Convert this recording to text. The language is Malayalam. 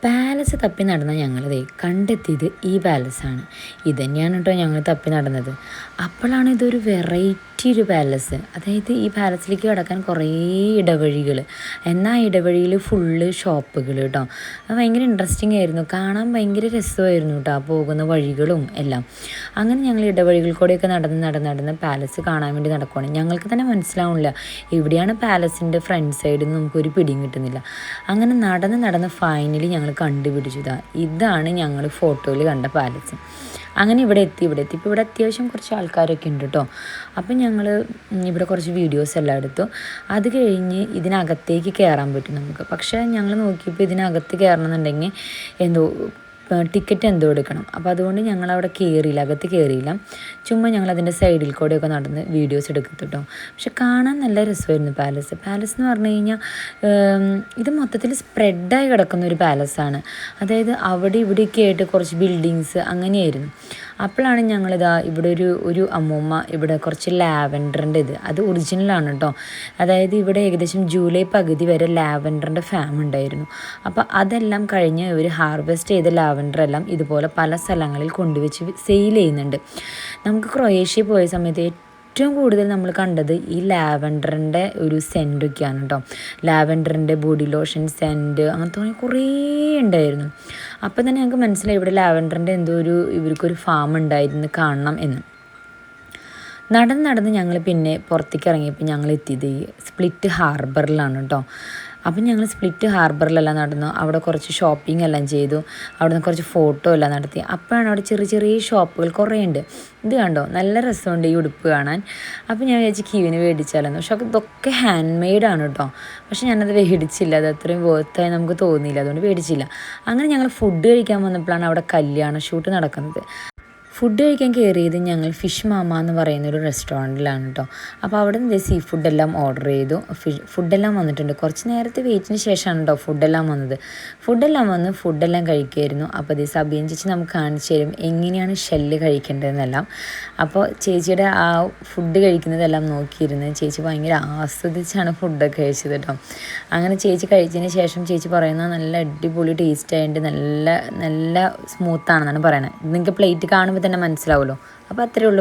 പാലസ് തപ്പി നടന്ന ഞങ്ങളതേ കണ്ടെത്തിയത് ഈ പാലസാണ്. ഇത് തന്നെയാണ് കേട്ടോ ഞങ്ങൾ തപ്പി നടന്നത്. അപ്പോഴാണ് ഇതൊരു വെറൈറ്റി ഒരു പാലസ്. അതായത് ഈ പാലസിലേക്ക് കടക്കാൻ കുറേ ഇടവഴികൾ, എന്നാൽ ഇടവഴിയിൽ ഫുള്ള് ഷോപ്പുകൾ കേട്ടോ. അത് ഭയങ്കര ഇൻട്രസ്റ്റിംഗ് ആയിരുന്നു, കാണാൻ ഭയങ്കര രസമായിരുന്നു കേട്ടോ, ആ പോകുന്ന വഴികളും എല്ലാം. അങ്ങനെ ഞങ്ങൾ ഇടവഴികൾ കൂടെയൊക്കെ നടന്ന് പാലസ് കാണാൻ വേണ്ടി നടക്കുവാണ്. ഞങ്ങൾക്ക് തന്നെ മനസ്സിലാവുന്നില്ല എവിടെയാണ് പാലസിൻ്റെ ഫ്രണ്ട് സൈഡിൽ നിന്ന് നമുക്കൊരു പിടിയും കിട്ടുന്നില്ല. അങ്ങനെ നടന്ന് ഫൈനലി ഞങ്ങൾ കണ്ടുപിടിച്ചു, ഇതാണ് ഞങ്ങൾ ഫോട്ടോയിൽ കണ്ട പാലസ്. അങ്ങനെ ഇവിടെ എത്തി. ഇപ്പോൾ ഇവിടെ അത്യാവശ്യം കുറച്ച് ആൾക്കാരൊക്കെ ഉണ്ട് കേട്ടോ. അപ്പം ഞങ്ങൾ ഇവിടെ കുറച്ച് വീഡിയോസ് എല്ലാം എടുത്തു. അത് കഴിഞ്ഞ് ഇതിനകത്തേക്ക് കയറാൻ പറ്റും നമുക്ക്. പക്ഷേ ഞങ്ങൾ നോക്കിയപ്പോൾ ഇതിനകത്ത് കയറണമെന്നുണ്ടെങ്കിൽ എന്തോ ടിക്കറ്റ് എന്തോ എടുക്കണം. അപ്പോൾ അതുകൊണ്ട് ഞങ്ങളവിടെ അകത്ത് കയറിയില്ല. ചുമ്മാ ഞങ്ങൾ അതിൻ്റെ സൈഡിൽ കൂടെയൊക്കെ നടന്ന് വീഡിയോസ് എടുക്കും കേട്ടോ. പക്ഷെ കാണാൻ നല്ല രസമായിരുന്നു പാലസ് എന്ന് പറഞ്ഞു കഴിഞ്ഞാൽ ഇത് മൊത്തത്തിൽ സ്പ്രെഡായി കിടക്കുന്ന ഒരു പാലസാണ്. അതായത് അവിടെ ഇവിടെയൊക്കെ ആയിട്ട് കുറച്ച് ബിൽഡിങ്സ് അങ്ങനെയായിരുന്നു. അപ്പോഴാണ് ഇവിടെ ഒരു അമ്മൂമ്മ ഇവിടെ കുറച്ച് ലാവൻഡറിൻ്റെ അത് ഒറിജിനലാണ് കേട്ടോ. അതായത് ഇവിടെ ഏകദേശം ജൂലൈ പകുതി വരെ ലാവൻഡറിൻ്റെ ഫാം ഉണ്ടായിരുന്നു. അപ്പോൾ അതെല്ലാം കഴിഞ്ഞ് ഇവർ ഹാർവെസ്റ്റ് ചെയ്ത ലാവൻഡറെല്ലാം ഇതുപോലെ പല സ്ഥലങ്ങളിൽ കൊണ്ടുവച്ച് സെയിൽ ചെയ്യുന്നുണ്ട്. നമുക്ക് ക്രൊയേഷ്യ പോയ സമയത്ത് ഏറ്റവും കൂടുതൽ നമ്മൾ കണ്ടത് ഈ ലാവൻഡറിൻ്റെ ഒരു സെൻറ്റൊക്കെയാണ് കേട്ടോ. ലാവൻഡറിൻ്റെ ബോഡി ലോഷൻ സെൻറ്റ് അങ്ങനത്തെ കുറേ ഉണ്ടായിരുന്നു. അപ്പം തന്നെ ഞങ്ങൾക്ക് മനസ്സിലായി ഇവിടെ ലാവൻഡറിൻ്റെ ഇവർക്കൊരു ഫാം ഉണ്ടായിരുന്നു, കാണണം എന്ന്. നടന്ന് ഞങ്ങൾ പിന്നെ പുറത്തേക്ക് ഇറങ്ങിയപ്പോൾ ഞങ്ങൾ എത്തിയത് ഈ സ്പ്ലിറ്റ് ഹാർബറിലാണ് കേട്ടോ. അപ്പം ഞങ്ങൾ സ്പ്ലിറ്റ് ഹാർബറിലെല്ലാം നടന്നു. അവിടെ കുറച്ച് ഷോപ്പിംഗ് എല്ലാം ചെയ്തു. അവിടെ നിന്ന് കുറച്ച് ഫോട്ടോ എല്ലാം നടത്തി. അപ്പോഴാണ് അവിടെ ചെറിയ ഷോപ്പുകൾ കുറേ ഉണ്ട്. ഇത് കണ്ടോ, നല്ല രസമുണ്ട് ഈ ഉടുപ്പ് കാണാൻ. അപ്പോൾ ഞാൻ വിചാരിച്ചു ക്യൂവിന് മേടിച്ചാലെന്ന്. പക്ഷെ ഇതൊക്കെ ഹാൻഡ് മെയ്ഡാണ് കേട്ടോ. പക്ഷെ ഞാനത് മേടിച്ചില്ല, അത് അത്രയും വേർത്തായി നമുക്ക് തോന്നിയില്ല, അതുകൊണ്ട് മേടിച്ചില്ല. അങ്ങനെ ഞങ്ങൾ ഫുഡ് കഴിക്കാൻ വന്നപ്പോഴാണ് അവിടെ കല്യാണ ഷൂട്ട് നടക്കുന്നത്. ഫുഡ് കഴിക്കാൻ കയറിയത് ഞങ്ങൾ ഫിഷ് മാമ എന്ന് പറയുന്നൊരു റെസ്റ്റോറൻറ്റിലാണ് കേട്ടോ. അപ്പോൾ അവിടെ നിന്ന് സീ ഫുഡെല്ലാം ഓർഡർ ചെയ്തു. ഫുഡെല്ലാം വന്നിട്ടുണ്ട്. കുറച്ച് നേരത്തെ വെയിറ്റിന് ശേഷമാണ് കേട്ടോ ഫുഡെല്ലാം വന്നത്. ഫുഡെല്ലാം കഴിക്കുമായിരുന്നു. അപ്പോൾ സബിയൻ ചേച്ചി നമുക്ക് കാണിച്ചു തരും എങ്ങനെയാണ് ഷെല്ല് കഴിക്കേണ്ടതെന്നെല്ലാം. അപ്പോൾ ചേച്ചിയുടെ ആ ഫുഡ് കഴിക്കുന്നതെല്ലാം നോക്കിയിരുന്ന് ചേച്ചി ഭയങ്കര ആസ്വദിച്ചാണ് ഫുഡൊക്കെ കഴിച്ചത് കേട്ടോ. അങ്ങനെ ചേച്ചി കഴിച്ചതിന് ശേഷം ചേച്ചി പറയുന്നത് നല്ല അടിപൊളി ടേസ്റ്റ് ആയിട്ട് നല്ല സ്മൂത്താണെന്നാണ് പറയുന്നത്. നിങ്ങൾക്ക് പ്ലേറ്റ് കാണുമ്പോൾ തന്നെ മനസ്സിലാവുമല്ലോ. അപ്പോൾ അത്രയേ ഉള്ളൂ.